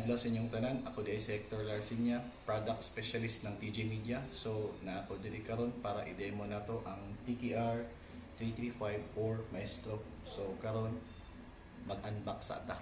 adlaw sa inyong tanan. Ako di si Hector Larcinia, product specialist ng TJ Media. So, na ako diri karon para i-demo na to ang TKR 335 or Maestro. So, karon mag-unbox sa ata.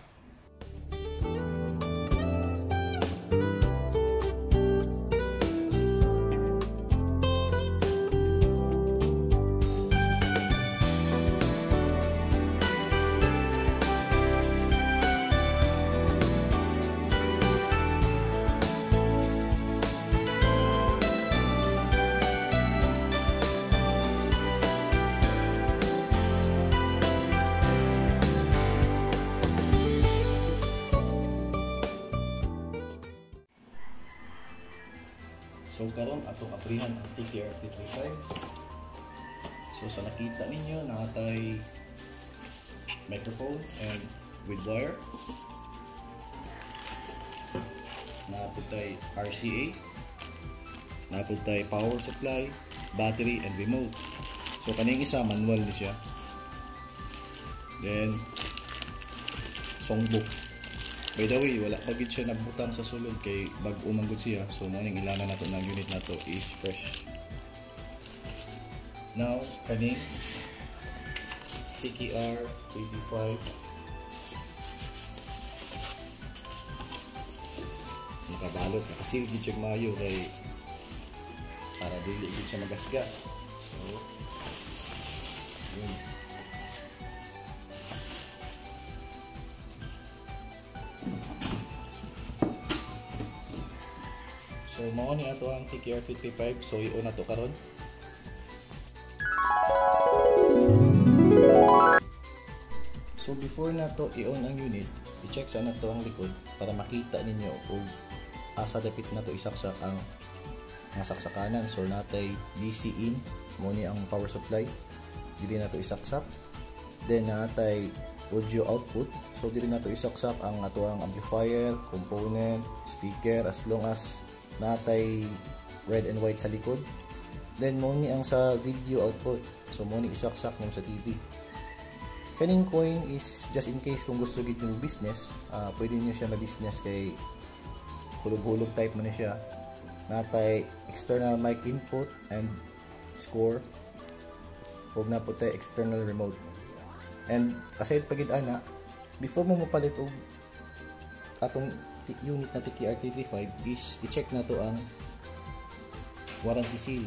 So karon atong aprihan ang TKR 335. So sa nakita ninyo nakatay microphone and with wire. Naputay RCA. Naputay power supply, battery and remote. So kaning isa manual ni siya. Then songbook. By the way, wala pa gid siya nabutang sa sulod kay bag-o man gud siya. So mo ning ilanan nato ng unit nato is fresh. Now, kaning TKR 335 nakabalot, nakasil gid siya maayo kay para dili gid siya magasgas. So, yun. So mao ni ato ang TKR 335. So i-on na to karon. So before na to i-on ang unit, i-check sa na to ang likod para makita ninyo kung asa dapit na to isaksak ang saksakanan. So natay DC in, mo ni ang power supply. Dili na to isaksak. Then natay audio output. So dili na to isaksak ang ato ang amplifier, component, speaker as long as natay red and white sa likod. Then mo ni ang sa video output. So mo ni isaksak nimo sa TV. Kaning coin is just in case kung gusto gid yung business, pwede niyo siya na business kay hulog-hulog type man siya. Natay external mic input and score. Ug na po tay external remote. And aside pagid ana, before mo mapalit og atong unit na TKR 335 is i-check na to ang warranty seal.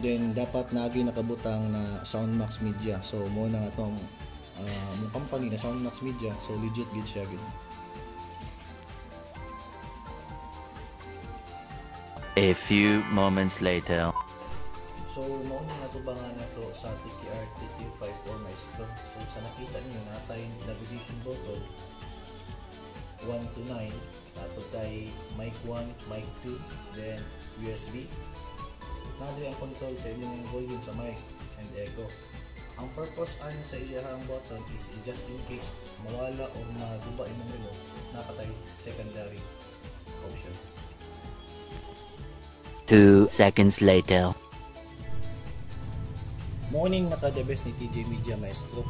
Then dapat naagi nakabutang na Soundmax Media. So mo na atong mong company na Soundmax Media. So legit gid siya gid. A few moments later. So mo na natubangan na to sa TKR 335 or Maestro. So sa nakita niyo natay navigation button 1 to 9, tapos tayo mic 1, mic 2, then USB. Nandito ang control sa inyong volume sa mic and echo. Ang purpose ano sa iyahang button is just in case mawala o maguba imong remote, napatay secondary option. 2 seconds later. Morning naka-the best ni TJ Media Maestro.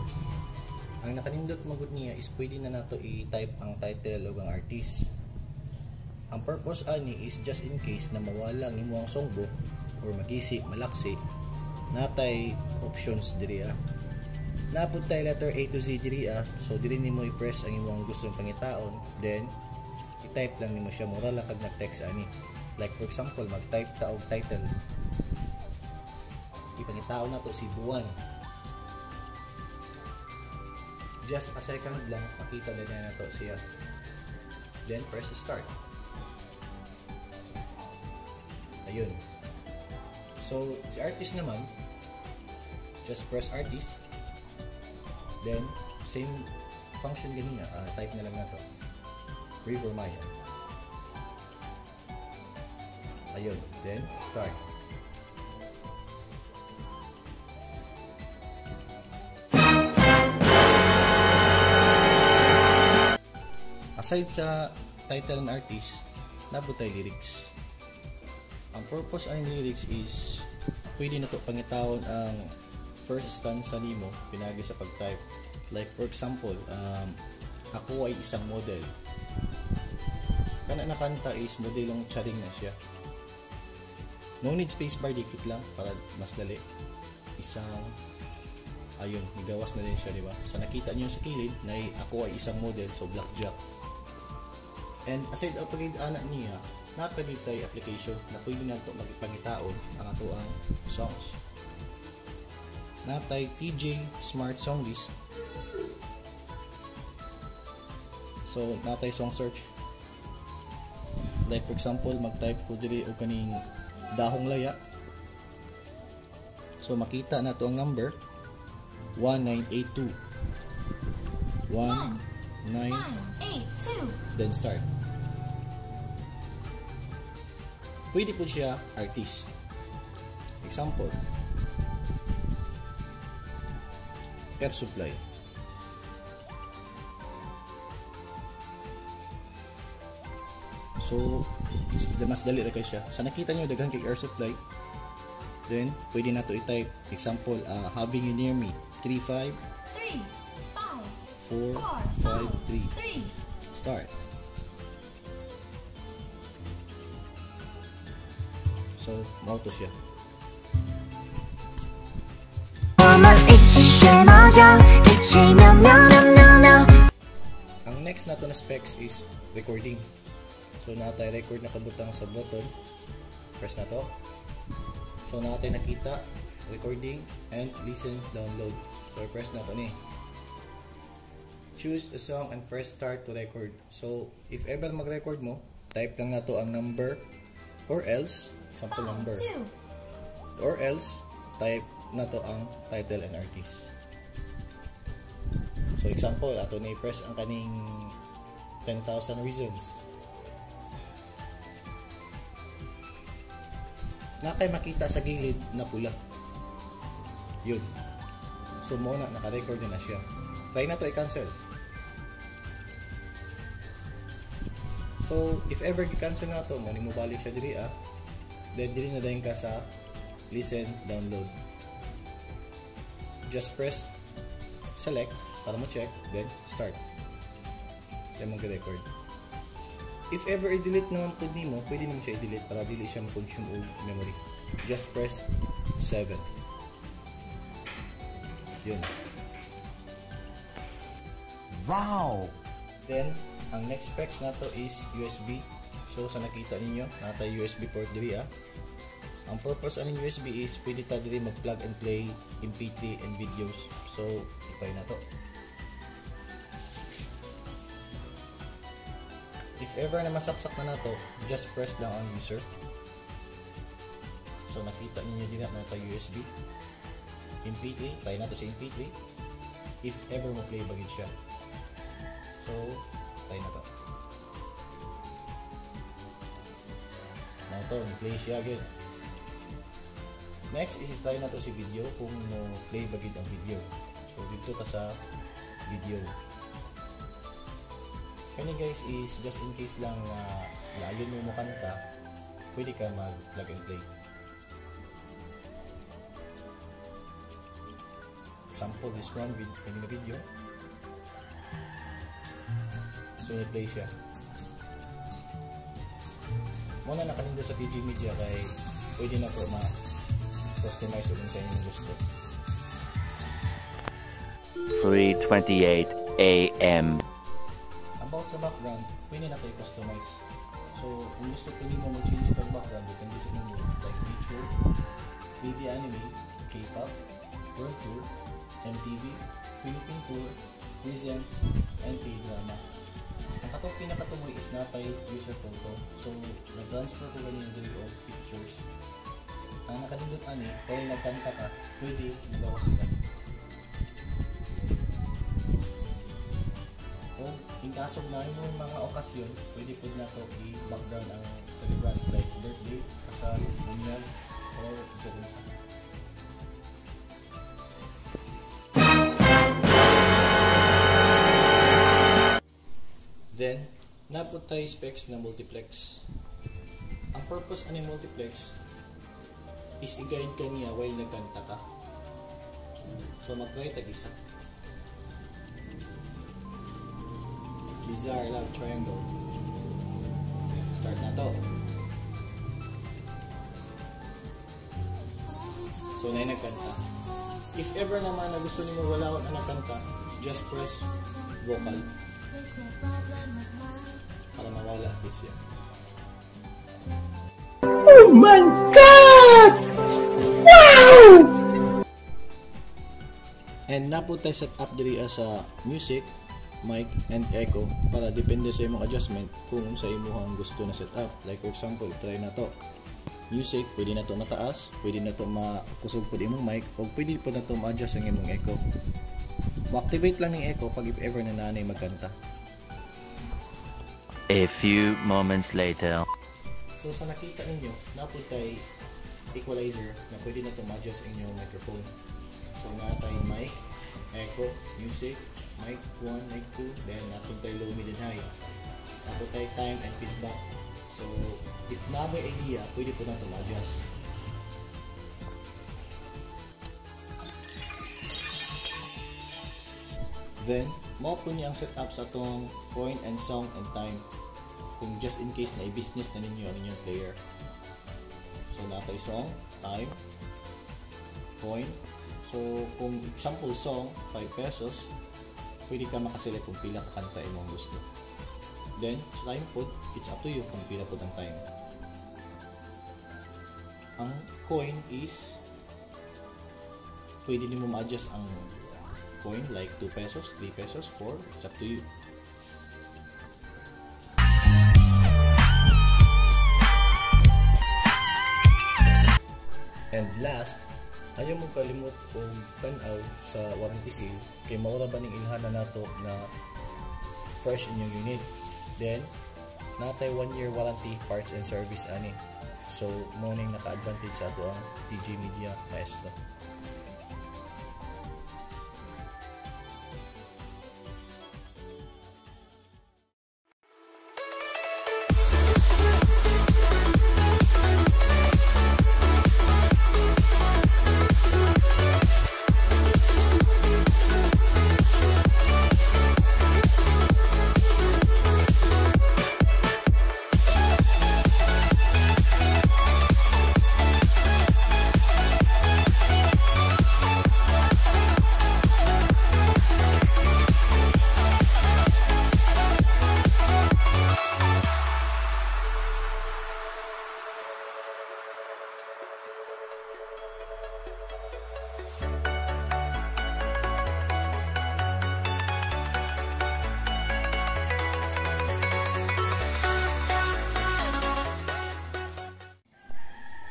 Ang nakanindot magud niya is pwede na nato i-type ang title o ang artist. Ang purpose ani is just in case na mawala ang imong songbook or magisi, malaksi, natay options diri Napud tay letter A to Z diri So diri nimo i-press ang imong gustong pangitaon, then i-type lang nimo siya mura lang kag na-text ani. Like for example, mag-type ta og title. Ipangitaon na to si Buwan. Just a second lang, makita na to siya. Then press start. Ayun. So si artist naman, just press artist. Then same function ganina, type na lang na to. River Maya. Ayun, then start. Aside sa title ng artist, nabutay lyrics. Ang purpose ang lyrics is pwede na to pangitawon ang first stanza nimo pinagi sa pag-type. Like for example, ako ay isang model. kana na kanta is modelong charing na siya. No need spacebar, dikit lang para mas dali. Isang ayun, nigawas na din siya, di ba? So nakita niyo sa kilid na ako ay isang model, so blackjack. And aside of pagid anak niya, napagid tay application na pwede nato magpangitaon ang ato ang songs. Natay TJ Smart Song List. So natay song search. Like for example, mag-type ko diri og kaning dahong laya. So makita na to ang number 1982. 1982. Then start. Pwede po siya artist. Example, Air Supply. So, mas dali na kayo siya. Sa nakita nyo, daghang kay Air Supply. Then, pwede na to i-type. Example, having you near me. 35 3 5 4 5 3. 3. Start. So, mauto siya. 我们一起学猫叫，一起喵喵喵喵喵。 Ang next nato na specs is recording. So, natay record na kabutang sa button. Press na to. So, natay nakita recording and listen, download. So, press na to ni. Choose a song and press start to record. So, if ever mag-record mo, type lang na to ang number or else, example number. 2 Or else, type na to ang title and artist. So example, ato ni press ang kaning 10,000 Reasons. Na kay makita sa gilid na pula. Yun. So mo na naka-record na siya. Try na to i-cancel. So if ever i-cancel na to, mo ni mo balik siya diri then dili na dayon ka sa listen, download. Just press select para mo check, then start. Siya mag-record. If ever i-delete naman po nimo, pwede naman siya i-delete para dili siya ma-consume og memory. Just press 7. Yun. Wow! Then, ang next specs na to is USB. So, sa nakita ninyo, nata USB port diri Ang purpose aning USB is pwede ta diri mag-plug and play MP3 and videos. So, ipay na to. If ever na masaksak na nato, just press lang ang user. So, nakita ninyo din na nata USB. MP3, tayo na to sa MP3. If ever mo play bagid siya. So, tayo na to. Now to, play siya agad. Next is tayo na to si video kung play bagid ang video. So, dito ta sa video. Kani guys is just in case lang na layo mo kanta, pwede ka mag plug and play. Example, this one with kanina video. So, i-play siya. Muna nakanindo sa TG Media kay pwede na po ma-customize kung sa inyong gusto. 3:28 a.m. About sa background, pwede na kayo customize. So, kung gusto po mo mag-change yung background, you can visit nyo like feature, 3D anime, K-pop, world tour, MTV, Philippine tour, present, and K-drama. Ang katong pinakatumoy is natay user photo. So, nag-transfer ko ganyan dito o pictures. Ang nakalindot ani, kaya nagkanta ka, pwede magawa sila. Kung inkasog na yung mga okasyon, pwede po na ito i-background ang celebrant like birthday, kasal, bunyag, or isa-isa. Then, napot tayo specs na multiplex. Ang purpose ani multiplex is i-guide ka niya while nagkanta ka. So, mag-try tag-isa. Bizarre Love Triangle. Start na to. So na nagkanta. If ever naman na gusto niyo wala na nakanta, just press vocal para mawala bits yan. Oh my God! Wow! And napo tayo set up diri sa music, mic, and echo para depende sa imong adjustment kung sa imong gusto na set up. Like for example, try na to. Music, pwede na to mataas, pwede na to makusog po imong mic, o pwede po na to ma-adjust ang imong echo. Ma-activate lang ng echo pag if ever na nanay magkanta. A few moments later. So sa nakita ninyo, napo tayo equalizer na pwede na to ma-adjust ang inyong microphone. So na tayo mic, echo, music, mic 1, mic 2, then natin tayo low, mid, and high. Napo tayo time and feedback. So if na may idea, pwede po na ito ma-adjust. Then, mo po niya ang setup sa itong point and song and time kung just in case na i-business na ninyo ang inyong player. So natay song, time, point. So kung example song, 5 pesos, pwede ka makaselect kung pila ka kanta imong gusto. Then, sa time po, it's up to you kung pila po ang time. Ang coin is pwede nimo ma-adjust ang coin like 2 pesos, 3 pesos, 4, it's up to you. And last, ayaw mong kalimot o tanaw sa warranty seal kay maura ba ning ilhana nato na fresh inyong unit. Then, natay 1-year warranty parts and service ani. So, mo ning naka-advantage sa ato ang TG Media Maestro.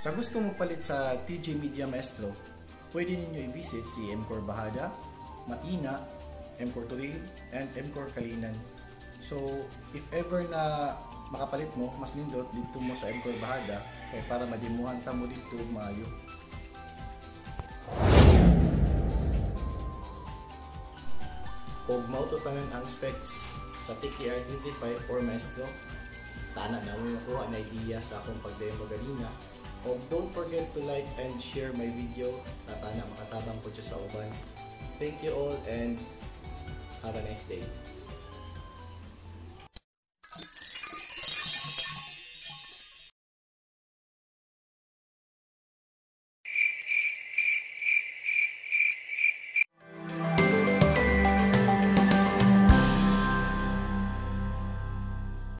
Sa gusto mong palit sa TG Media Maestro, pwede ninyo i-visit si MCOR Bahada, Matina, MCOR Turil, and MCOR Kalinan. So, if ever na makapalit mo, mas nindot dito mo sa MCOR Bahada kaya para madimuhan ta mo dito maayo. Og maututangan ang specs sa TKR35 or Maestro. Tana na mo makuha na idea sa akong pag-demo ganina. O don't forget to like and share my video. Tana makatabang po siya sa uban. Thank you all and have a nice day.